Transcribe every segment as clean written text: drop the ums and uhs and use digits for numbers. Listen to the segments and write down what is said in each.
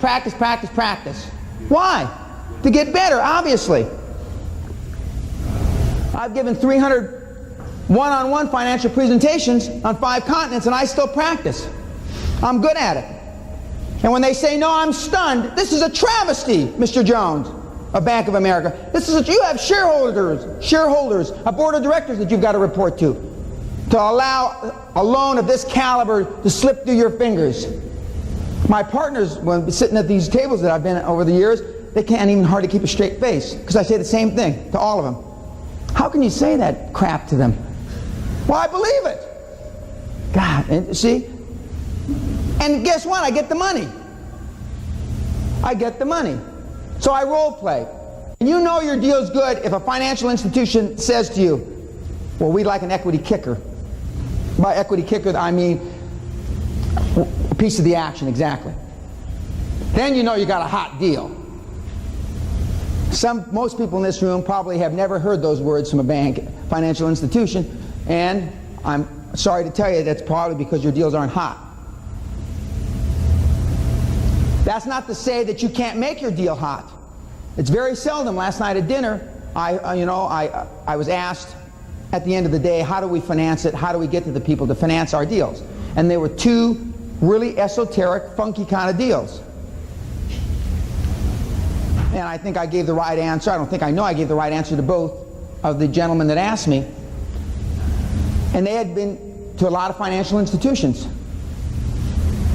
practice, practice, practice. Why? To get better, obviously. I've given 300 one-on-one financial presentations on 5 continents, and I still practice. I'm good at it. And when they say no, I'm stunned. This is a travesty, Mr. Jones of Bank of America. You have shareholders, a board of directors that you've got to report to allow a loan of this caliber to slip through your fingers. My partners, when sitting at these tables that I've been at over the years, they can't even hardly keep a straight face because I say the same thing to all of them. How can you say that crap to them? Well, I believe it. God, and see? And guess what? I get the money. I get the money. So I role play. And you know your deal's good if a financial institution says to you, well, we'd like an equity kicker. By equity kicker, I mean a piece of the action, exactly. Then you know you got a hot deal. Most people in this room probably have never heard those words from a financial institution, and I'm sorry to tell you that's probably because your deals aren't hot. That's not to say that you can't make your deal hot. It's very seldom. Last night at dinner, I was asked at the end of the day, how do we finance it? How do we get to the people to finance our deals? And there were 2 really esoteric, funky kind of deals. And I think I gave the right answer. I know I gave the right answer to both of the gentlemen that asked me. And they had been to a lot of financial institutions.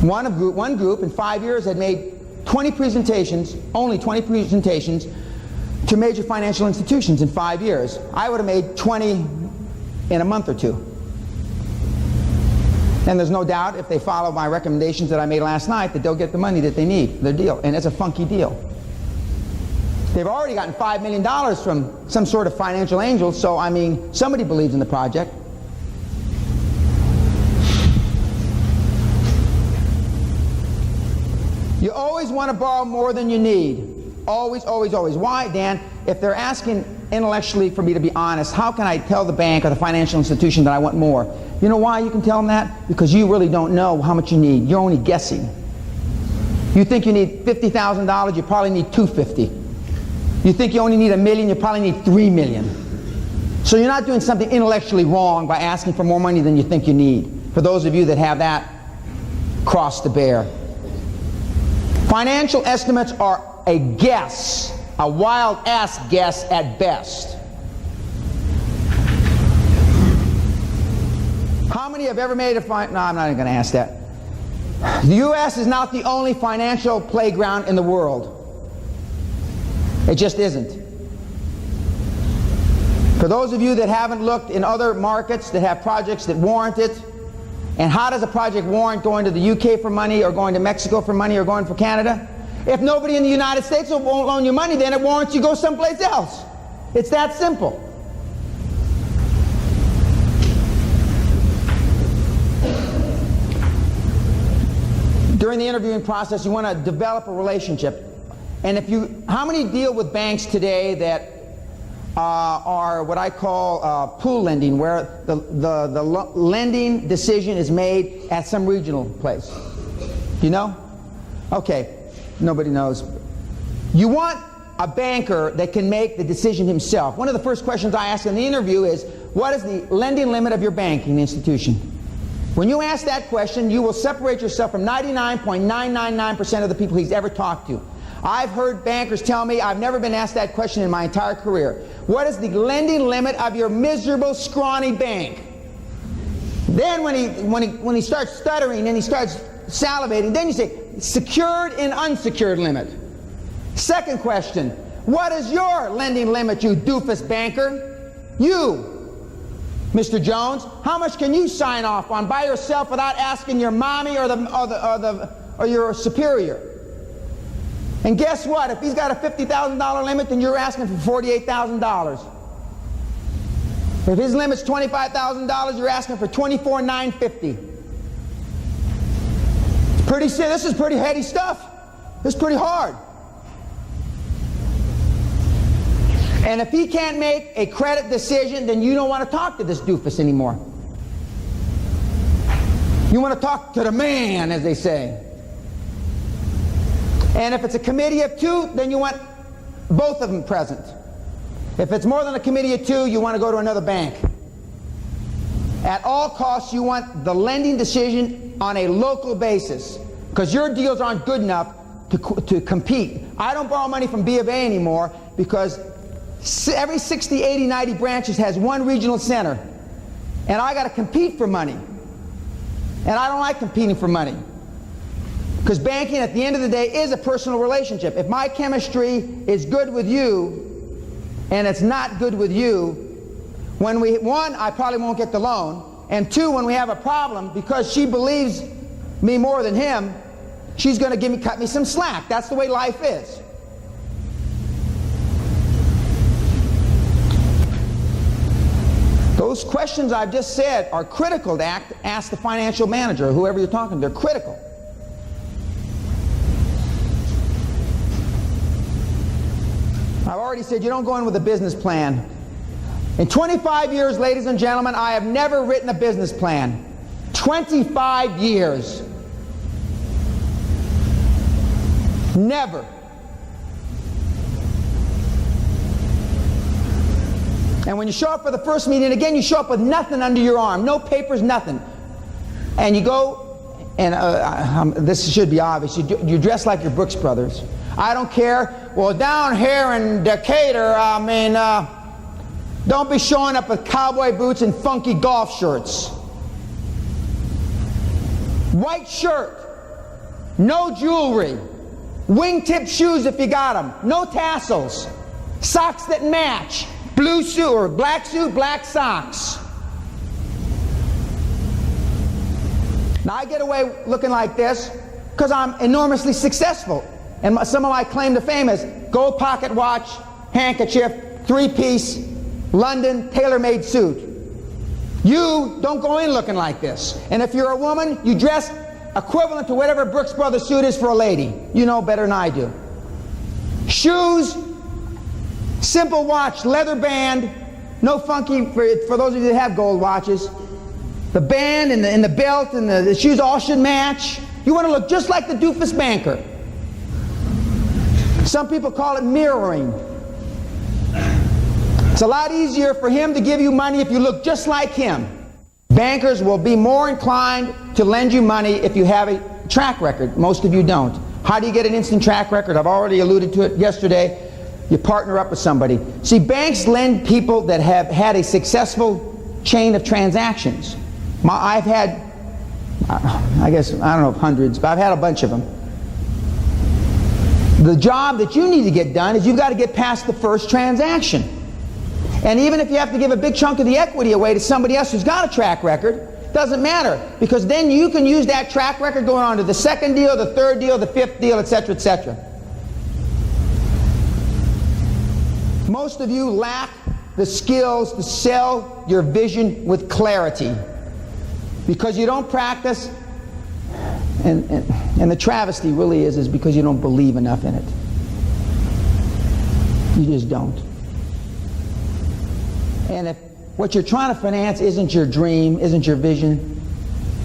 One group in 5 years had made 20 presentations, only 20 presentations, to major financial institutions in 5 years. I would have made 20 in a month or 2. And there's no doubt if they follow my recommendations that I made last night that they'll get the money that they need, their deal. And it's a funky deal. They've already gotten $5 million from some sort of financial angel, so I mean, somebody believes in the project. You always want to borrow more than you need. Always, always, always. Why, Dan? If they're asking intellectually for me to be honest, how can I tell the bank or the financial institution that I want more? You know why you can tell them that? Because you really don't know how much you need. You're only guessing. You think you need $50,000, you probably need $250,000. You think you only need $1 million, you probably need $3 million. So you're not doing something intellectually wrong by asking for more money than you think you need. For those of you that have that cross to bear. Financial estimates are a guess, a wild-ass guess at best. How many have ever made a no, I'm not even going to ask that. The U.S. is not the only financial playground in the world. It just isn't. For those of you that haven't looked in other markets that have projects that warrant it, and how does a project warrant going to the UK for money, or going to Mexico for money, or going for Canada? If nobody in the United States won't loan you money, then it warrants you go someplace else. It's that simple. During the interviewing process, you want to develop a relationship. And how many deal with banks today that are what I call pool lending, where the lending decision is made at some regional place? You know? Okay, nobody knows. You want a banker that can make the decision himself. One of the first questions I ask in the interview is, what is the lending limit of your banking institution? When you ask that question, you will separate yourself from 99.999% of the people he's ever talked to. I've heard bankers tell me, I've never been asked that question in my entire career. What is the lending limit of your miserable, scrawny bank? Then when he starts stuttering and he starts salivating, then you say, secured and unsecured limit. Second question, what is your lending limit, you doofus banker? You, Mr. Jones, how much can you sign off on by yourself without asking your mommy or your superior? And guess what? If he's got a $50,000 limit, then you're asking for $48,000. If his limit's $25,000, you're asking for $24,950. This is pretty heady stuff. This is pretty hard. And if he can't make a credit decision, then you don't want to talk to this doofus anymore. You want to talk to the man, as they say. And if it's a committee of two, then you want both of them present. If it's more than a committee of two, you want to go to another bank. At all costs, you want the lending decision on a local basis, because your deals aren't good enough to compete. I don't borrow money from B of A anymore because every 60, 80, 90 branches has one regional center. And I got to compete for money. And I don't like competing for money. Because banking, at the end of the day, is a personal relationship. If my chemistry is good with you, and it's not good with you, when one, I probably won't get the loan, and two, when we have a problem, because she believes me more than him, she's going to cut me some slack. That's the way life is. Those questions I've just said are critical to ask the financial manager, or whoever you're talking to. They're critical. I've already said you don't go in with a business plan. In 25 years, ladies and gentlemen, I have never written a business plan. 25 years. Never. And when you show up for the first meeting, again, you show up with nothing under your arm, no papers, nothing. And you go, and this should be obvious, you dress like your Brooks Brothers. I don't care. Well, down here in Decatur, don't be showing up with cowboy boots and funky golf shirts. White shirt, no jewelry, wingtip shoes if you got them, no tassels, socks that match, blue suit or black suit, black socks. Now I get away looking like this because I'm enormously successful. And some of my claim to fame is gold pocket watch, handkerchief, three-piece, London tailor-made suit. You don't go in looking like this. And if you're a woman, you dress equivalent to whatever Brooks Brothers suit is for a lady. You know better than I do. Shoes, simple watch, leather band, no funky, for those of you that have gold watches. The band and the belt and the shoes all should match. You want to look just like the doofus banker. Some people call it mirroring. It's a lot easier for him to give you money if you look just like him. Bankers will be more inclined to lend you money if you have a track record. Most of you don't. How do you get an instant track record? I've already alluded to it yesterday. You partner up with somebody. See, banks lend people that have had a successful chain of transactions. I've had, I guess, I don't know, hundreds, but I've had a bunch of them. The job that you need to get done is you've got to get past the first transaction. And even if you have to give a big chunk of the equity away to somebody else who's got a track record, doesn't matter, because then you can use that track record going on to the second deal, the third deal, the fifth deal, etc., etc. Most of you lack the skills to sell your vision with clarity because you don't practice, and the travesty really is because you don't believe enough in it. You just don't. And if what you're trying to finance isn't your dream, isn't your vision,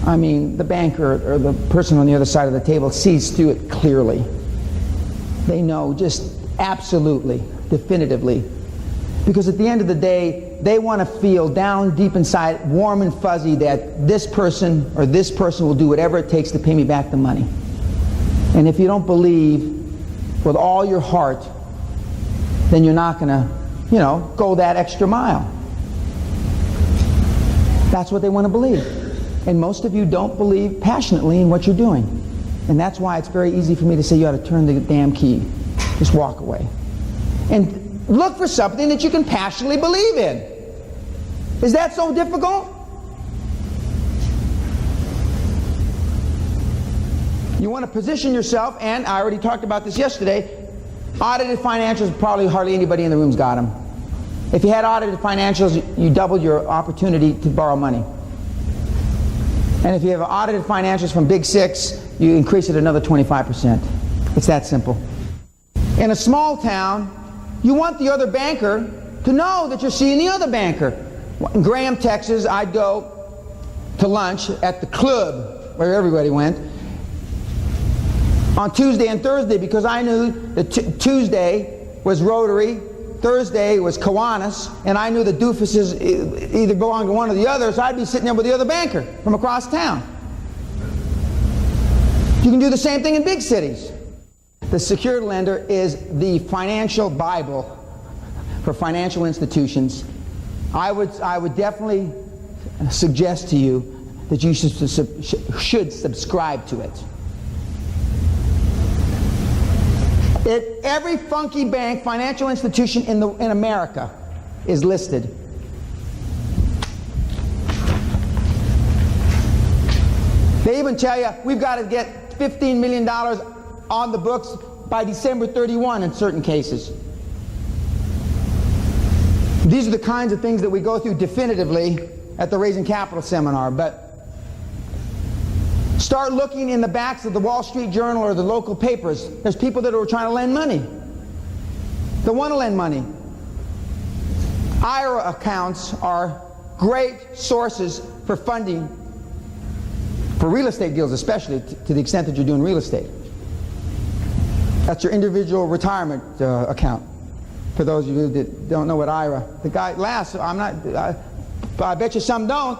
I mean, the banker or the person on the other side of the table sees through it clearly. They know just absolutely, definitively. Because at the end of the day, they want to feel down deep inside, warm and fuzzy, that this person or this person will do whatever it takes to pay me back the money. And if you don't believe with all your heart, then you're not going to, go that extra mile. That's what they want to believe. And most of you don't believe passionately in what you're doing. And that's why it's very easy for me to say you ought to turn the damn key. Just walk away. And look for something that you can passionately believe in. Is that so difficult? You want to position yourself, and I already talked about this yesterday, audited financials, probably hardly anybody in the room's got them. If you had audited financials, you doubled your opportunity to borrow money. And if you have audited financials from Big Six, you increase it another 25%. It's that simple. In a small town, you want the other banker to know that you're seeing the other banker. In Graham, Texas, I'd go to lunch at the club where everybody went. on Tuesday and Thursday because I knew that Tuesday was Rotary, Thursday was Kiwanis, and I knew the doofuses either belonged to one or the other, so I'd be sitting there with the other banker from across town. You can do the same thing in big cities. The secured lender is the financial Bible for financial institutions. I would definitely suggest to you that you should subscribe to it. Every funky bank, financial institution in America is listed. They even tell you we've got to get $15 million on the books by December 31 in certain cases. These are the kinds of things that we go through definitively at the Raising Capital seminar. But start looking in the backs of the Wall Street Journal or the local papers. There's people that are trying to lend money. They want to lend money. IRA accounts are great sources for funding, for real estate deals especially, to the extent that you're doing real estate. That's your individual retirement account. For those of you that don't know what IRA, the guy laughs. I bet you some don't.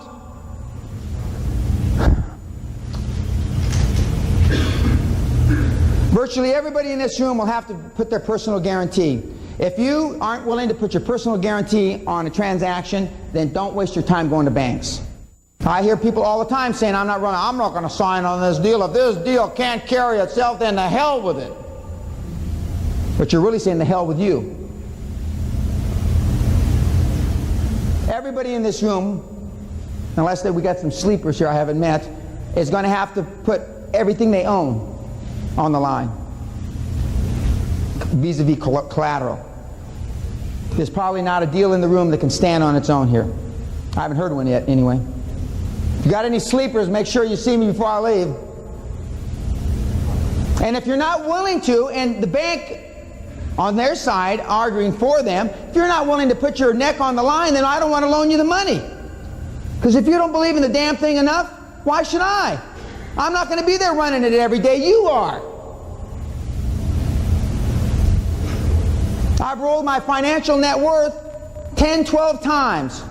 Virtually everybody in this room will have to put their personal guarantee. If you aren't willing to put your personal guarantee on a transaction, then don't waste your time going to banks. I hear people all the time saying, I'm not going to sign on this deal. If this deal can't carry itself, then the hell with it. But you're really saying the hell with you. Everybody in this room, unless we got some sleepers here I haven't met, is going to have to put everything they own on the line vis-a-vis collateral. There's probably not a deal in the room that can stand on its own here. I haven't heard one yet anyway. If you got any sleepers, make sure you see me before I leave. And if you're not willing to, and the bank on their side arguing for them, if you're not willing to put your neck on the line, then I don't want to loan you the money. Because if you don't believe in the damn thing enough, why should I? I'm not going to be there running it every day. You are. I've rolled my financial net worth 10, 12 times.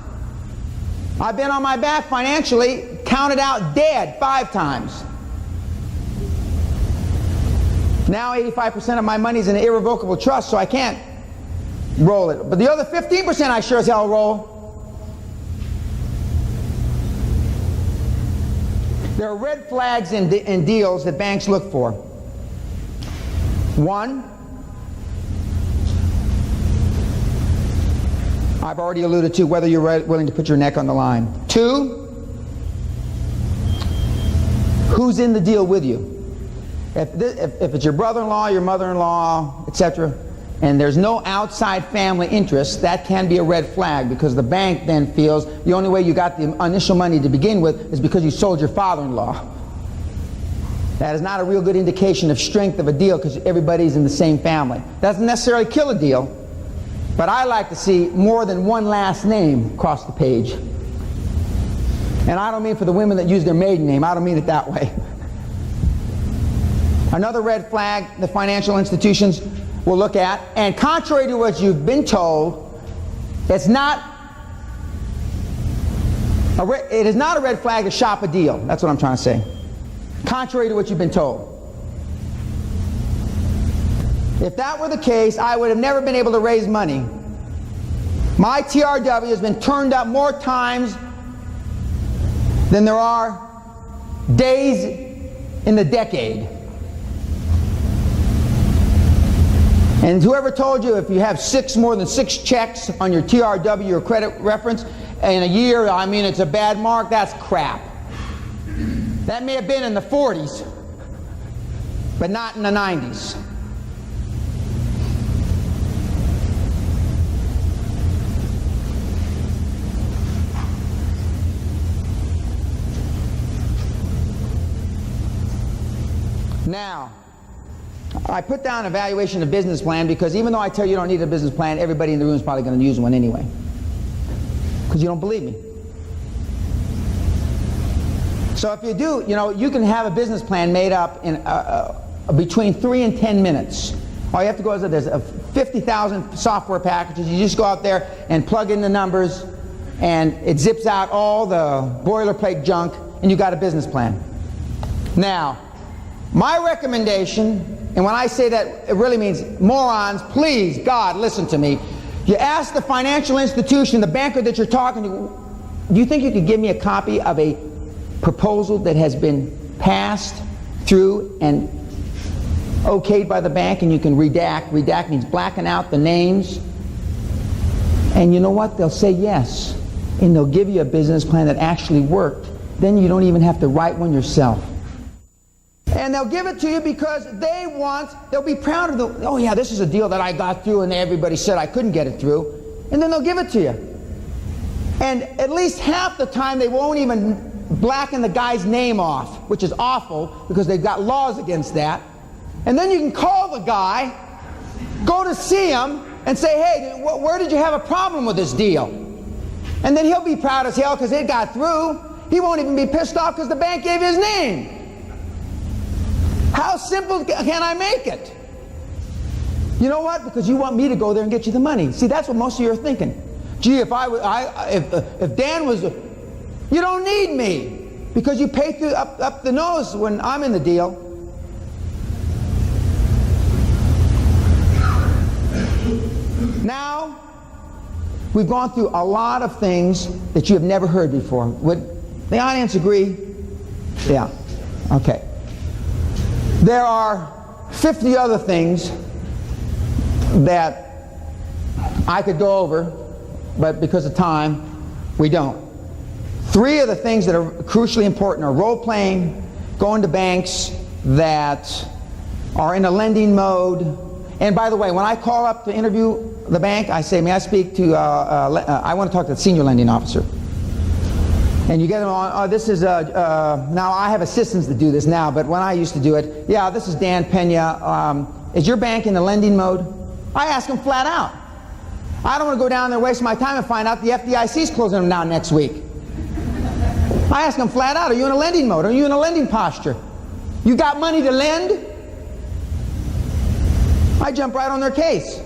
I've been on my back financially, counted out dead 5 times. Now 85% of my money's in an irrevocable trust, so I can't roll it. But the other 15% I sure as hell roll. There are red flags in deals that banks look for. 1, I've already alluded to whether you're willing to put your neck on the line. 2, who's in the deal with you? If it's your brother-in-law, your mother-in-law, etc., and there's no outside family interest, that can be a red flag, because the bank then feels the only way you got the initial money to begin with is because you sold your father-in-law. That is not a real good indication of strength of a deal, because everybody's in the same family. Doesn't necessarily kill a deal, but I like to see more than one last name across the page. And I don't mean for the women that use their maiden name. I don't mean it that way. Another red flag the financial institutions will look at, and contrary to what you've been told, it is not a red flag to shop a deal. That's what I'm trying to say. Contrary to what you've been told. If that were the case, I would have never been able to raise money. My TRW has been turned up more times than there are days in the decade. And whoever told you if you have more than 6 checks on your TRW or credit reference in a year, I mean it's a bad mark, that's crap. That may have been in the 40s, but not in the 90s. Now, I put down evaluation of business plan because even though I tell you you don't need a business plan, everybody in the room is probably going to use one anyway. Because you don't believe me. So if you do, you can have a business plan made up in between 3 and 10 minutes. All you have to go is there's 50,000 software packages. You just go out there and plug in the numbers, and it zips out all the boilerplate junk, and you got a business plan. Now, my recommendation, and when I say that, it really means morons, please, God, listen to me. You ask the financial institution, the banker that you're talking to, do you think you could give me a copy of a proposal that has been passed through and okayed by the bank, and you can redact? Redact means blacken out the names. And you know what? They'll say yes. And they'll give you a business plan that actually worked. Then you don't even have to write one yourself. And they'll give it to you because they'll be proud of the, oh yeah, this is a deal that I got through and everybody said I couldn't get it through. And then they'll give it to you. And at least half the time they won't even blacken the guy's name off, which is awful because they've got laws against that. And then you can call the guy, go to see him, and say, hey, where did you have a problem with this deal? And then he'll be proud as hell because it got through. He won't even be pissed off because the bank gave his name. How simple can I make it? You know what? Because you want me to go there and get you the money. See, that's what most of you are thinking. Gee, if Dan was, you don't need me because you pay through up the nose when I'm in the deal. Now, we've gone through a lot of things that you have never heard before. Would the audience agree? Yeah. Okay. There are 50 other things that I could go over, but because of time, we don't. 3 of the things that are crucially important are role-playing, going to banks that are in a lending mode. And by the way, when I call up to interview the bank, I say, may I speak to, I want to talk to the senior lending officer. And you get them on, this is, now I have assistants that do this now, but when I used to do it, yeah, this is Dan Peña. Is your bank in the lending mode? I ask them flat out. I don't want to go down there and waste my time and find out the FDIC is closing them down next week. I ask them flat out, are you in a lending mode? Are you in a lending posture? You got money to lend? I jump right on their case.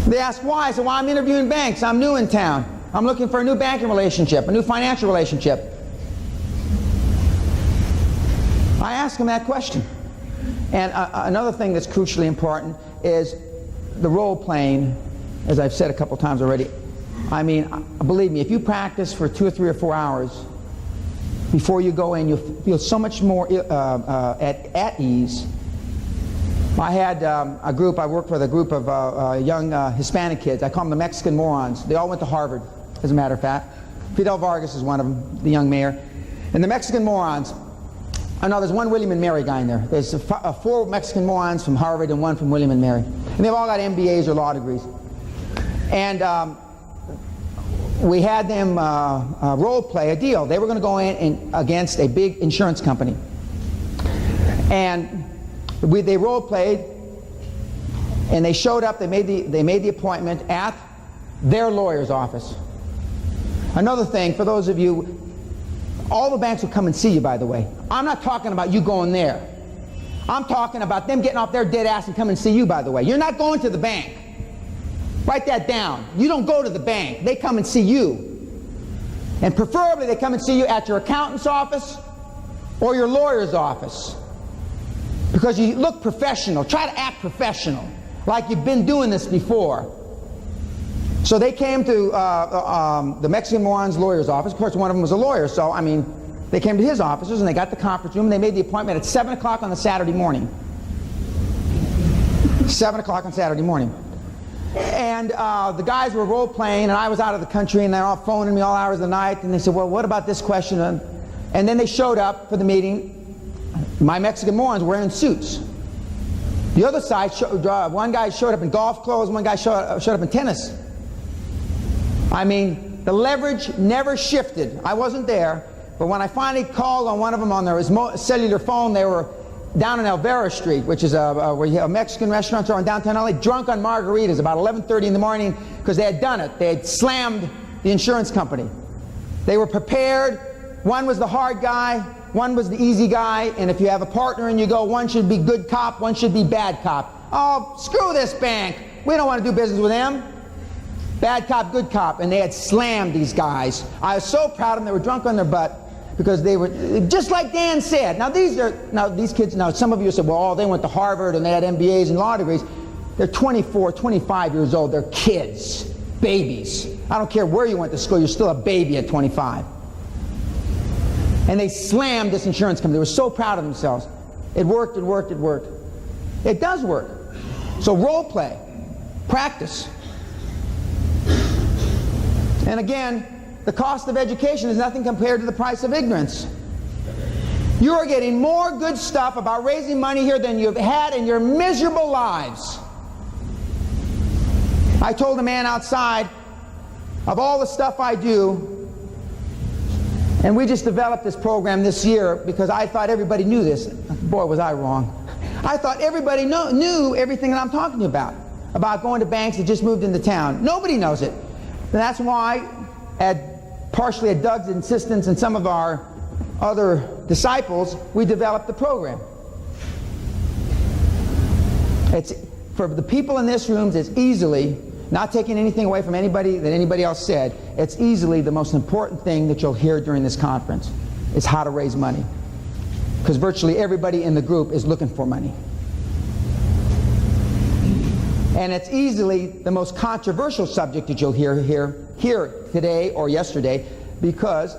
They ask why. I say, well, I'm interviewing banks. I'm new in town. I'm looking for a new banking relationship, a new financial relationship. I ask them that question. And another thing that's crucially important is the role-playing, as I've said a couple times already. I mean, believe me, if you practice for 2 or 3 or 4 hours before you go in, you'll feel so much more at ease. I had a group, I worked with a group of young Hispanic kids. I call them the Mexican morons. They all went to Harvard, as a matter of fact. Fidel Vargas is one of them, the young mayor. And the Mexican morons, I know there's one William and Mary guy in there. There's 4 Mexican morons from Harvard and 1 from William and Mary. And they've all got MBAs or law degrees. And we had them role play a deal. They were going to go in against a big insurance company. And they role played, and they showed up. They made the appointment at their lawyer's office. Another thing, for those of you, all the banks will come and see you, by the way. I'm not talking about you going there. I'm talking about them getting off their dead ass and come and see you, by the way. You're not going to the bank. Write that down. You don't go to the bank. They come and see you. And preferably they come and see you at your accountant's office or your lawyer's office. Because you look professional. Try to act professional, like you've been doing this before. So they came to the Mexican moron's lawyer's office. Of course, one of them was a lawyer, so, I mean, they came to his offices and they got the conference room and they made the appointment at 7 o'clock on the Saturday morning. 7 o'clock on Saturday morning. And the guys were role-playing, and I was out of the country, and they're all phoning me all hours of the night, and they said, well, what about this question? And then they showed up for the meeting. My Mexican morons were wearing suits. The other side, one guy showed up in golf clothes, one guy showed up in tennis. I mean, the leverage never shifted. I wasn't there, but when I finally called on one of them on their cellular phone, they were down in Elvera Street, which is where you have Mexican restaurants are in downtown LA, drunk on margaritas about 11:30 in the morning because they had done it. They had slammed the insurance company. They were prepared. One was the hard guy. one was the easy guy, and if you have a partner and you go, one should be good cop, one should be bad cop. Oh, screw this bank. We don't want to do business with them. Bad cop, good cop. And they had slammed these guys. I was so proud of them. They were drunk on their butt because they were, just like Dan said. Now these kids, some of you said, well, they went to Harvard and they had MBAs and law degrees. They're 24, 25 years old. They're kids, babies. I don't care where you went to school, you're still a baby at 25. And they slammed this insurance company. They were so proud of themselves. It worked, it worked, it worked. It does work. So role play, practice. And again, the cost of education is nothing compared to the price of ignorance. You are getting more good stuff about raising money here than you've had in your miserable lives. I told a man outside, of all the stuff I do, and we just developed this program this year because I thought everybody knew this. Boy, was I wrong. I thought everybody knew everything that I'm talking about going to banks that just moved into town. Nobody knows it. And that's why, partially at Doug's insistence and some of our other disciples, we developed the program. It's, for the people in this room, it's easily, not taking anything away from anybody that anybody else said, it's easily the most important thing that you'll hear during this conference is how to raise money. Because virtually everybody in the group is looking for money. And it's easily the most controversial subject that you'll hear today or yesterday, because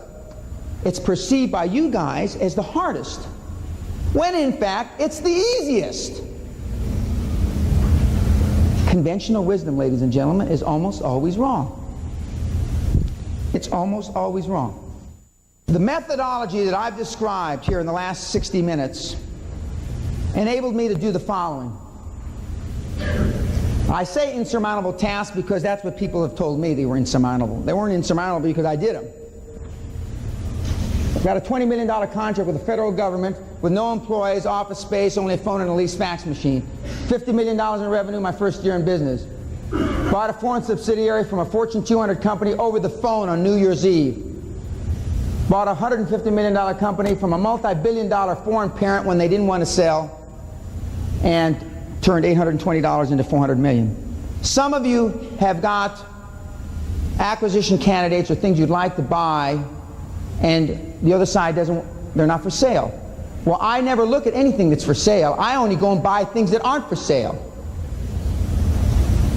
it's perceived by you guys as the hardest, when in fact it's the easiest. Conventional wisdom, ladies and gentlemen, is almost always wrong. It's almost always wrong. The methodology that I've described here in the last 60 minutes enabled me to do the following. I say insurmountable tasks because that's what people have told me they were insurmountable. They weren't insurmountable because I did them. I've got a $20 million contract with the federal government with no employees, office space, only a phone and a leased fax machine. $50 million in revenue my first year in business. Bought a foreign subsidiary from a Fortune 200 company over the phone on New Year's Eve. Bought a $150 million company from a multi-billion-dollar foreign parent when they didn't want to sell, and turned $820 into $400 million. Some of you have got acquisition candidates or things you'd like to buy, and the other side they're not for sale. Well, I never look at anything that's for sale. I only go and buy things that aren't for sale.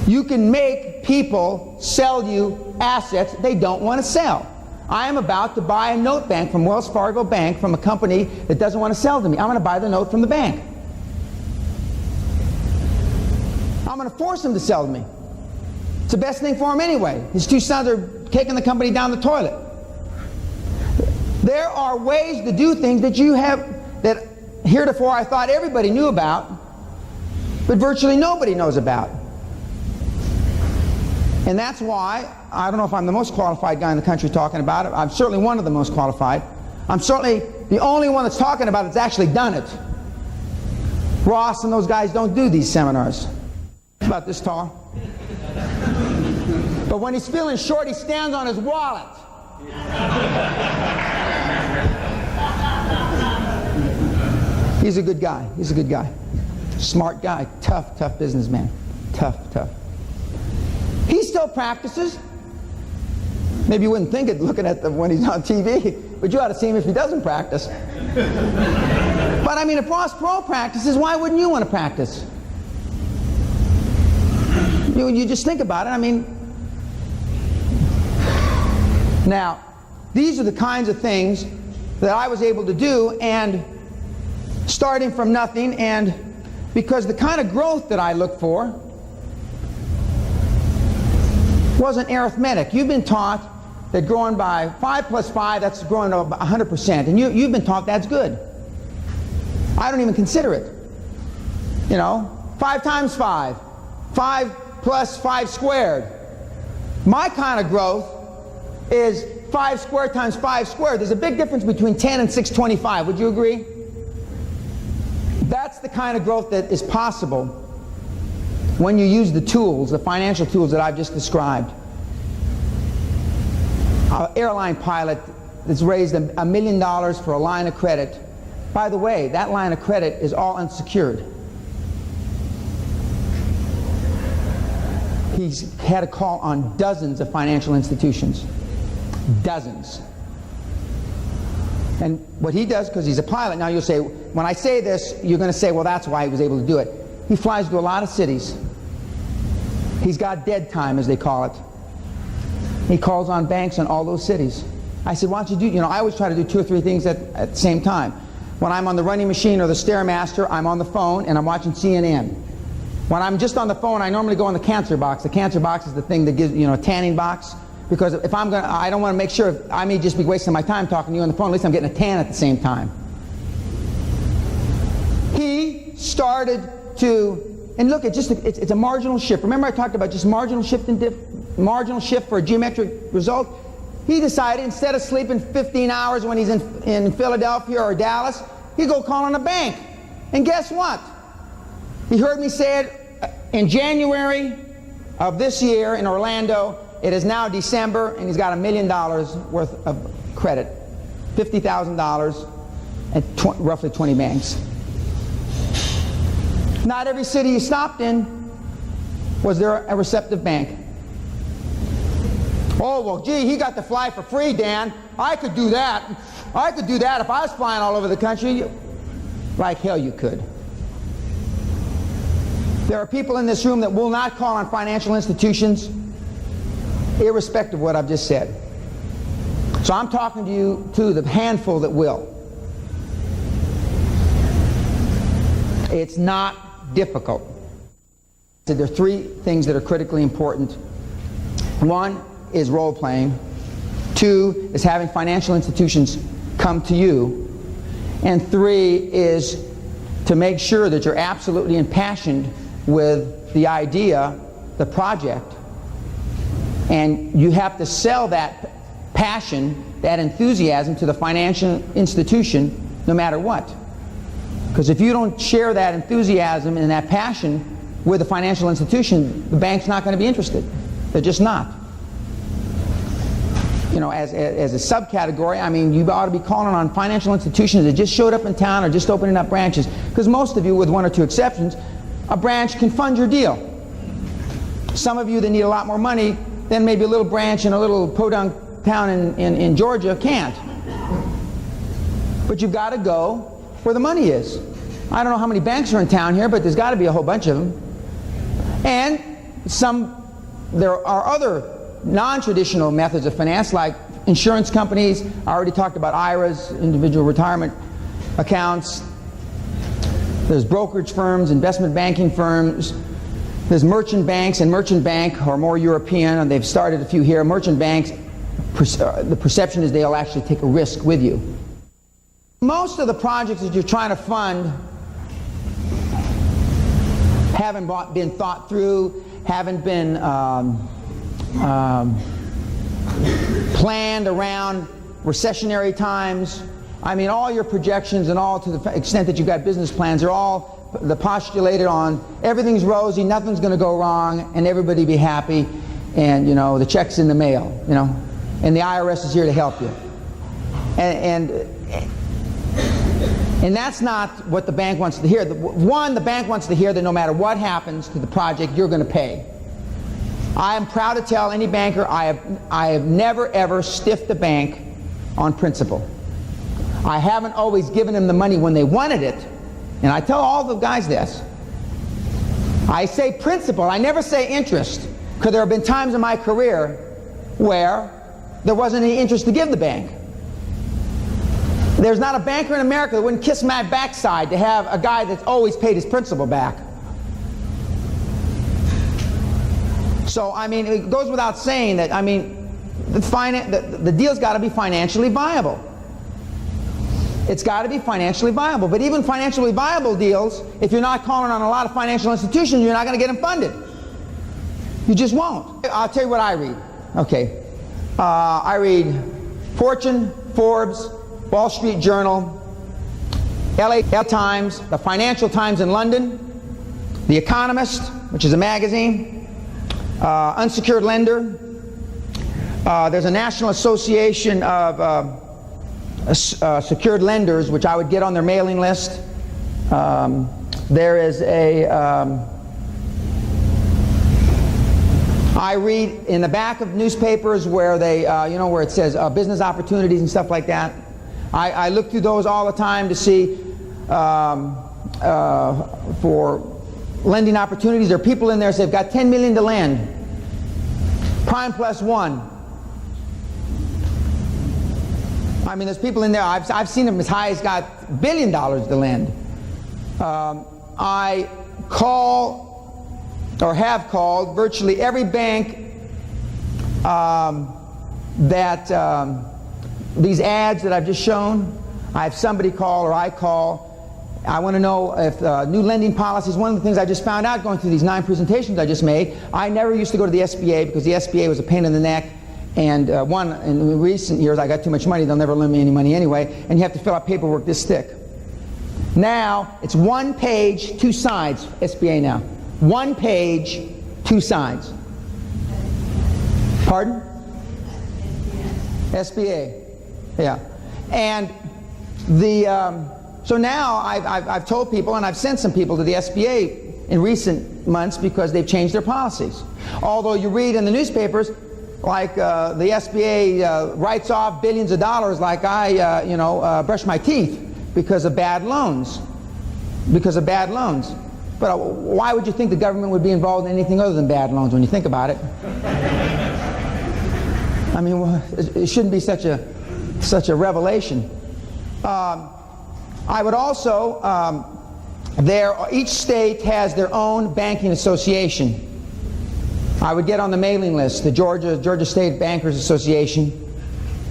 You can make people sell you assets they don't want to sell. I am about to buy a note bank from Wells Fargo Bank from a company that doesn't want to sell to me. I'm going to buy the note from the bank. I'm going to force them to sell to me. It's the best thing for him anyway. His two sons are taking the company down the toilet. There are ways to do things that you have, that heretofore I thought everybody knew about, but virtually nobody knows about. And that's why, I don't know if I'm the most qualified guy in the country talking about it. I'm certainly one of the most qualified. I'm certainly the only one that's talking about it that's actually done it. Ross and those guys don't do these seminars. It's about this tall. But when he's feeling short, he stands on his wallet. He's a good guy. He's a good guy. Smart guy. Tough, tough businessman. Tough, tough. He still practices. Maybe you wouldn't think it looking at them when he's on TV, but you ought to see him if he doesn't practice. But I mean, if Ross Perot practices, why wouldn't you want to practice? You just think about it. I mean, now, these are the kinds of things that I was able to do, and starting from nothing, and because the kind of growth that I look for wasn't arithmetic. You've been taught that growing by 5 plus 5, that's growing to 100%, and you've been taught that's good. I don't even consider it. You know, 5 times 5, 5 plus 5 squared. My kind of growth is 5 squared times 5 squared. There's a big difference between 10 and 625. Would you agree? That's the kind of growth that is possible when you use the tools, the financial tools that I've just described. An airline pilot that's raised $1 million for a line of credit. By the way, that line of credit is all unsecured. He's had a call on dozens of financial institutions. Dozens. And what he does, because he's a pilot, now you'll say, when I say this, you're going to say, well, that's why he was able to do it. He flies to a lot of cities. He's got dead time, as they call it. He calls on banks in all those cities. I said, why don't you do, I always try to do 2 or 3 things at the same time. When I'm on the running machine or the Stairmaster, I'm on the phone and I'm watching CNN. When I'm just on the phone, I normally go on the cancer box. The cancer box is the thing that gives, a tanning box. Because if I don't want to make sure, I may just be wasting my time talking to you on the phone, at least I'm getting a tan at the same time. He started to, and look, it's a marginal shift. Remember I talked about just marginal shift for a geometric result? He decided instead of sleeping 15 hours when he's in Philadelphia or Dallas, he'd go call on a bank. And guess what? He heard me say it in January of this year in Orlando. It is now December, and he's got $1 million worth of credit, $50,000 at roughly 20 banks. Not every city he stopped in was there a receptive bank. Oh, well, gee, he got to fly for free, Dan. I could do that. I could do that if I was flying all over the country. Like hell you could. There are people in this room that will not call on financial institutions, irrespective of what I've just said. So I'm talking to you, to the handful that will. It's not difficult. So there are 3 things that are critically important. 1 is role playing. 2 is having financial institutions come to you. And 3 is to make sure that you're absolutely impassioned with the idea, the project. And you have to sell that passion, that enthusiasm to the financial institution no matter what. Because if you don't share that enthusiasm and that passion with the financial institution, the bank's not going to be interested. They're just not. As a subcategory, I mean, you ought to be calling on financial institutions that just showed up in town or just opening up branches. Because most of you, with 1 or 2 exceptions, a branch can fund your deal. Some of you that need a lot more money, then maybe a little branch in a little podunk town in Georgia can't. But you've got to go where the money is. I don't know how many banks are in town here, but there's got to be a whole bunch of them. And there are other non-traditional methods of finance, like insurance companies. I already talked about IRAs, individual retirement accounts. There's brokerage firms, investment banking firms. There's merchant banks, and merchant bank are more European, and they've started a few here. Merchant banks, the perception is they'll actually take a risk with you. Most of the projects that you're trying to fund haven't been thought through, haven't been planned around recessionary times. I mean, all your projections and all, to the extent that you've got business plans, are all postulated on everything's rosy, nothing's going to go wrong, and everybody be happy, and the check's in the mail, and the IRS is here to help you. And that's not what the bank wants to hear. The bank wants to hear that no matter what happens to the project, you're going to pay. I am proud to tell any banker I have never ever stiffed a bank on principle. I haven't always given them the money when they wanted it, and I tell all the guys this. I say principle, I never say interest, because there have been times in my career where there wasn't any interest to give the bank. There's not a banker in America that wouldn't kiss my backside to have a guy that's always paid his principal back. So, I mean, it goes without saying that, I mean, the deal's got to be financially viable. It's got to be financially viable. But even financially viable deals, if you're not calling on a lot of financial institutions, you're not going to get them funded. You just won't. I'll tell you what I read. Okay. I read Fortune, Forbes, Wall Street Journal, LA Times, the Financial Times in London, The Economist, which is a magazine, Unsecured Lender. There's a National Association of secured lenders, which I would get on their mailing list. There is I read in the back of newspapers where they, where it says business opportunities and stuff like that. I look through those all the time to see for lending opportunities. There are people in there that say they've got $10 million to lend. Prime plus one. I mean, there's people in there, I've seen them as high as got $1 billion to lend. I call or have called virtually every bank these ads that I've just shown. I have somebody call or I call. I want to know if new lending policies. One of the things I just found out going through these 9 presentations I just made, I never used to go to the SBA because the SBA was a pain in the neck. And in recent years, I got too much money. They'll never lend me any money anyway. And you have to fill out paperwork this thick. Now, it's 1 page, 2 sides, SBA now. 1 page, 2 sides. Pardon? SBA. Yeah. And so now I've told people, and I've sent some people to the SBA in recent months because they've changed their policies. Although you read in the newspapers, like the SBA writes off billions of dollars like I, brush my teeth because of bad loans. Because of bad loans. But why would you think the government would be involved in anything other than bad loans when you think about it? I mean, well, it shouldn't be such a revelation. I would also, each state has their own banking association. I would get on the mailing list, the Georgia State Bankers Association.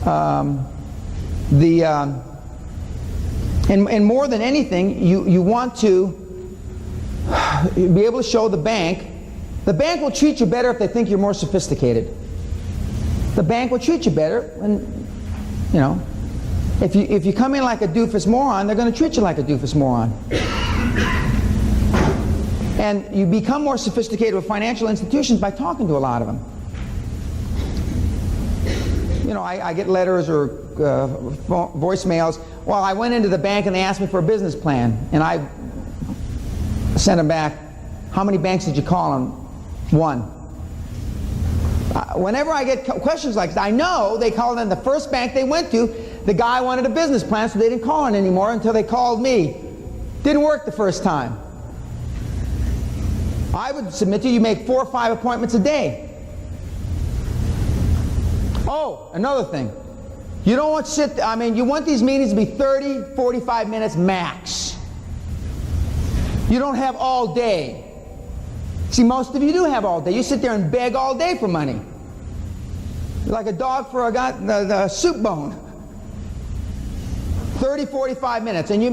And more than anything, you want to be able to show the bank will treat you better if they think you're more sophisticated. The bank will treat you better when, if you come in like a doofus moron, they're going to treat you like a doofus moron. And you become more sophisticated with financial institutions by talking to a lot of them. I get letters or voicemails. Well, I went into the bank and they asked me for a business plan, and I sent them back. How many banks did you call on? 1. Whenever I get questions like that, I know they called in the first bank they went to. The guy wanted a business plan, so they didn't call in anymore until they called me. Didn't work the first time. I would submit to you make 4 or 5 appointments a day. Oh, another thing. You don't want to you want these meetings to be 30, 45 minutes max. You don't have all day. See, most of you do have all day. You sit there and beg all day for money. You're like a dog for the soup bone. 30, 45 minutes. And you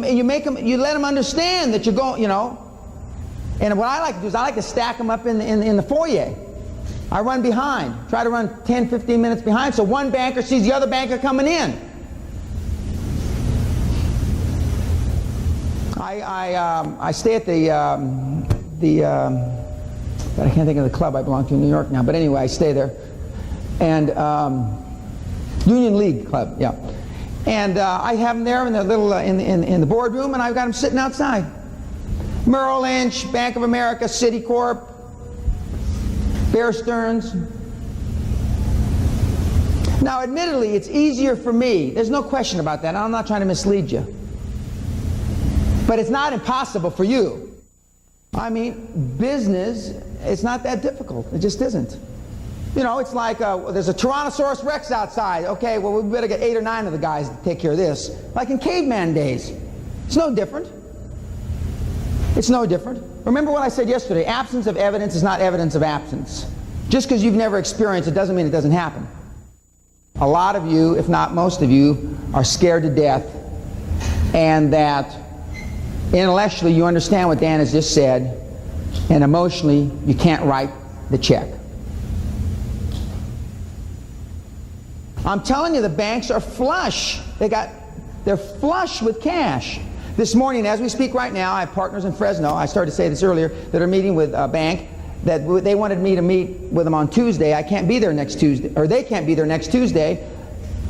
let them understand that you're going, And what I like to do is I like to stack them up in the foyer. I run behind. Try to run 10, 15 minutes behind so one banker sees the other banker coming in. I stay at I can't think of the club I belong to in New York now, but anyway, I stay there. And Union League Club, yeah. And I have them there in the little in the boardroom, and I've got them sitting outside. Merrill Lynch, Bank of America, Citicorp, Bear Stearns. Now, admittedly, it's easier for me. There's no question about that. I'm not trying to mislead you. But it's not impossible for you. I mean, business, it's not that difficult. It just isn't. It's like there's a Tyrannosaurus Rex outside. Okay, well, we better get 8 or 9 of the guys to take care of this. Like in caveman days. It's no different. It's no different. Remember what I said yesterday. Absence of evidence is not evidence of absence. Just because you've never experienced it doesn't mean it doesn't happen. A lot of you, if not most of you, are scared to death, and that intellectually you understand what Dan has just said, and emotionally you can't write the check. I'm telling you, the banks are flush. They're flush with cash. This morning, as we speak right now, I have partners in Fresno, I started to say this earlier, that are meeting with a bank that they wanted me to meet with them on Tuesday. I can't be there next Tuesday, or they can't be there next Tuesday.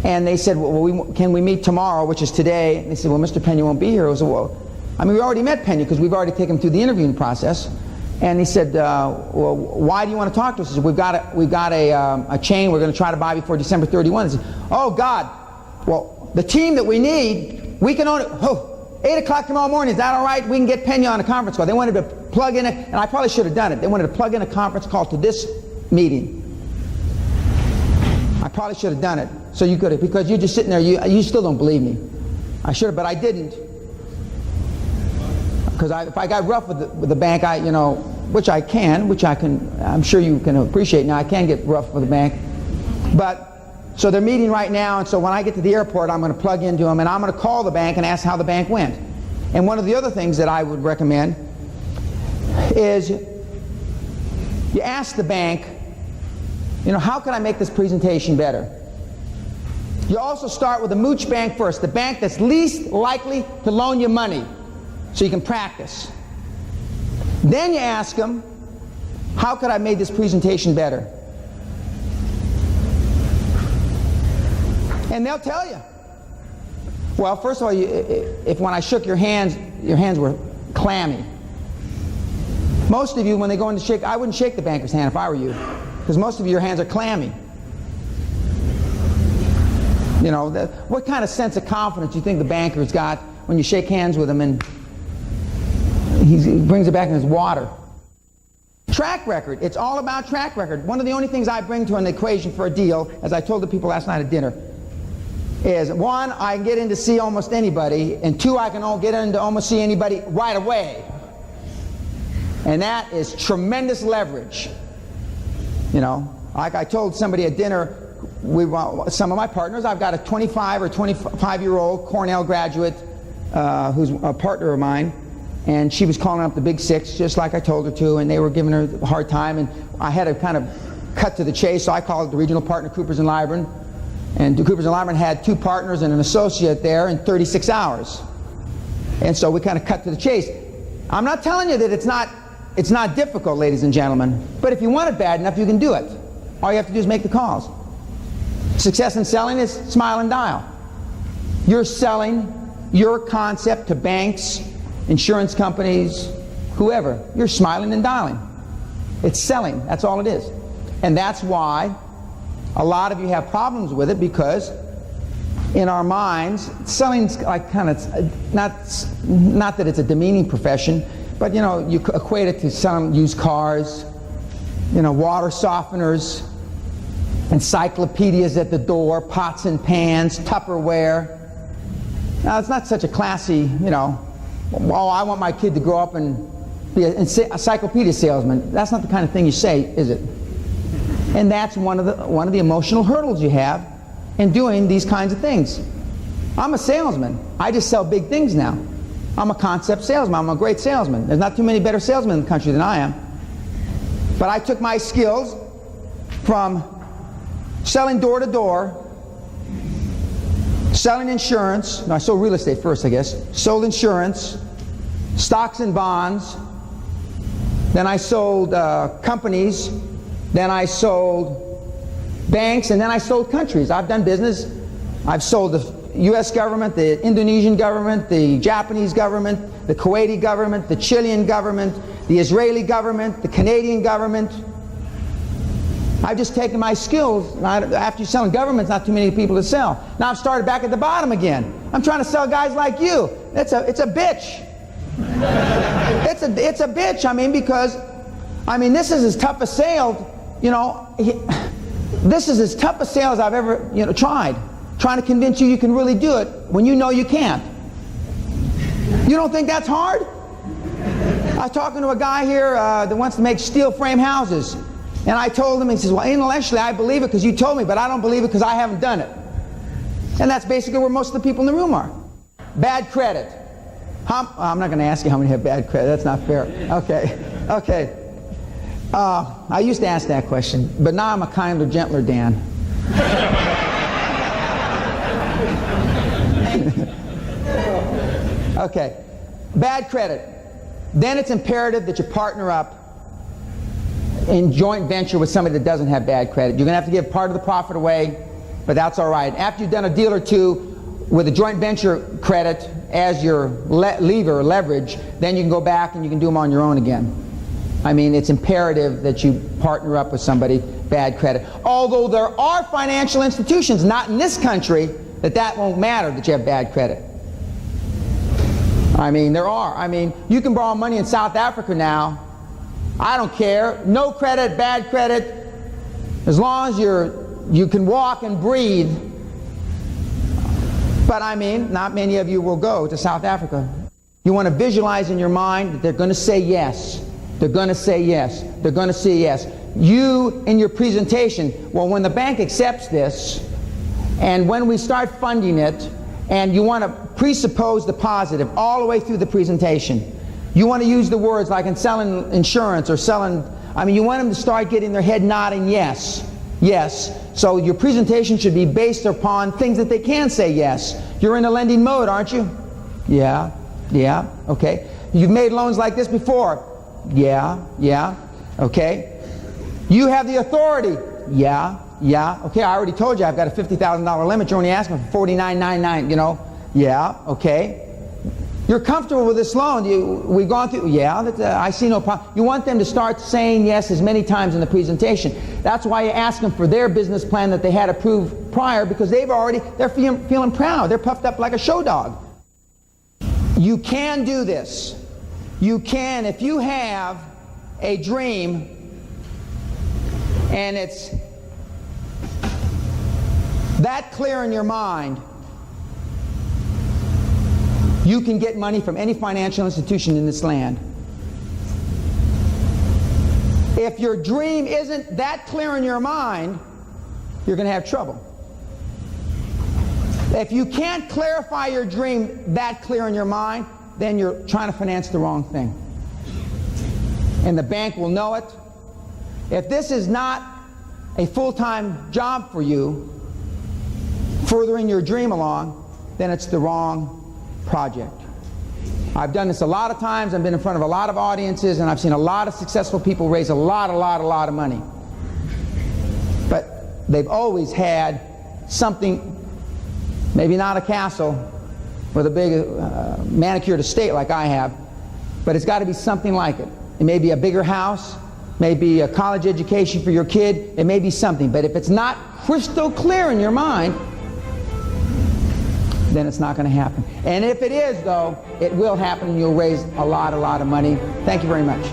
And they said, well, can we meet tomorrow, which is today? And they said, well, Mr. Peña won't be here. I said, well, I mean, we already met Peña because we've already taken him through the interviewing process. And he said, well, why do you want to talk to us? He said, we've got a chain we're going to try to buy before December 31. I said, oh, God, well, the team that we need, we can only, 8 o'clock tomorrow morning, is that all right? We can get Peña on a conference call. They wanted to plug in and I probably should have done it. They wanted to plug in a conference call to this meeting. I probably should have done it. So you could have, because you're just sitting there, you still don't believe me. I should have, but I didn't. Because if I got rough with the bank, which I'm sure you can appreciate now, I can get rough with the bank. But, so they're meeting right now, and so when I get to the airport, I'm going to plug into them, and I'm going to call the bank and ask how the bank went. And one of the other things that I would recommend is you ask the bank, how can I make this presentation better? You also start with the mooch bank first, the bank that's least likely to loan you money, so you can practice. Then you ask them, how could I have made this presentation better? And they'll tell you. Well, first of all, if when I shook your hands were clammy. Most of you, when they go in to shake, I wouldn't shake the banker's hand if I were you, because most of your hands are clammy. What kind of sense of confidence do you think the banker's got when you shake hands with him and he brings it back in his water? Track record. It's all about track record. One of the only things I bring to an equation for a deal, as I told the people last night at dinner, is 1, I can get in to see almost anybody, and 2, I can get in to almost see anybody right away. And that is tremendous leverage. Like I told somebody at dinner, some of my partners, I've got a 25 or 25-year-old Cornell graduate who's a partner of mine, and she was calling up the big six just like I told her to, and they were giving her a hard time, and I had to kind of cut to the chase, so I called the regional partner, Coopers & Lybrand, and Coopers & Lybrand had 2 partners and an associate there in 36 hours. And so we kind of cut to the chase. I'm not telling you that it's not difficult, ladies and gentlemen, but if you want it bad enough, you can do it. All you have to do is make the calls. Success in selling is smile and dial. You're selling your concept to banks, insurance companies, whoever. You're smiling and dialing. It's selling. That's all it is. And that's why a lot of you have problems with it, because in our minds, selling's like kind of, not that it's a demeaning profession, but you equate it to selling used cars, water softeners, encyclopedias at the door, pots and pans, Tupperware. Now, it's not such a classy, oh, I want my kid to grow up and be an encyclopedia salesman. That's not the kind of thing you say, is it? And that's one of the emotional hurdles you have in doing these kinds of things. I'm a salesman. I just sell big things now. I'm a concept salesman. I'm a great salesman. There's not too many better salesmen in the country than I am. But I took my skills from selling door to door, selling insurance. No, I sold real estate first, I guess. Sold insurance, stocks and bonds. Then I sold companies. Then I sold banks, and then I sold countries. I've done business. I've sold the U.S. government, the Indonesian government, the Japanese government, the Kuwaiti government, the Chilean government, the Israeli government, the Canadian government. I've just taken my skills. After you're selling governments, not too many people to sell. Now I've started back at the bottom again. I'm trying to sell guys like you. It's a bitch. It's a bitch. Because this is as tough a sale. This is as tough a sale as I've ever tried. Trying to convince you can really do it when you know you can't. You don't think that's hard? I was talking to a guy here that wants to make steel frame houses. And I told him, he says, well, intellectually I believe it because you told me, but I don't believe it because I haven't done it. And that's basically where most of the people in the room are. Bad credit. I'm not going to ask you how many have bad credit. That's not fair. Okay. I used to ask that question, but now I'm a kinder, gentler Dan. Okay. Bad credit. Then it's imperative that you partner up in joint venture with somebody that doesn't have bad credit. You're going to have to give part of the profit away, but that's all right. After you've done a deal or two with a joint venture credit as your leverage, then you can go back and you can do them on your own again. I mean, it's imperative that you partner up with somebody, bad credit. Although there are financial institutions, not in this country, that won't matter that you have bad credit. I mean, there are. I mean, you can borrow money in South Africa now. I don't care. No credit, bad credit. As long as you can walk and breathe. But I mean, not many of you will go to South Africa. You want to visualize in your mind that they're going to say yes. They're going to say yes. They're going to say yes. You, in your presentation, well, when the bank accepts this, and when we start funding it, and you want to presuppose the positive all the way through the presentation. You want to use the words like in selling insurance or selling, I mean, you want them to start getting their head nodding yes, yes. So your presentation should be based upon things that they can say yes. You're in a lending mode, aren't you? Yeah, yeah, okay. You've made loans like this before. Yeah, yeah, okay. You have the authority. Yeah, yeah, okay. I already told you I've got a $50,000 limit. You're only asking for $49.99, you know. Yeah, okay. You're comfortable with this loan. We've gone through, yeah, I see no problem. You want them to start saying yes as many times in the presentation. That's why you ask them for their business plan that they had approved prior, because they're feeling proud. They're puffed up like a show dog. You can do this. You can, if you have a dream and it's that clear in your mind, you can get money from any financial institution in this land. If your dream isn't that clear in your mind, you're going to have trouble. If you can't clarify your dream that clear in your mind, then you're trying to finance the wrong thing. And the bank will know it. If this is not a full-time job for you, furthering your dream along, then it's the wrong project. I've done this a lot of times. I've been in front of a lot of audiences, and I've seen a lot of successful people raise a lot of money. But they've always had something, maybe not a castle with a big manicured estate like I have, but it's got to be something like it. It may be a bigger house, maybe a college education for your kid, it may be something. But if it's not crystal clear in your mind, then it's not going to happen. And if it is, though, it will happen and you'll raise a lot of money. Thank you very much.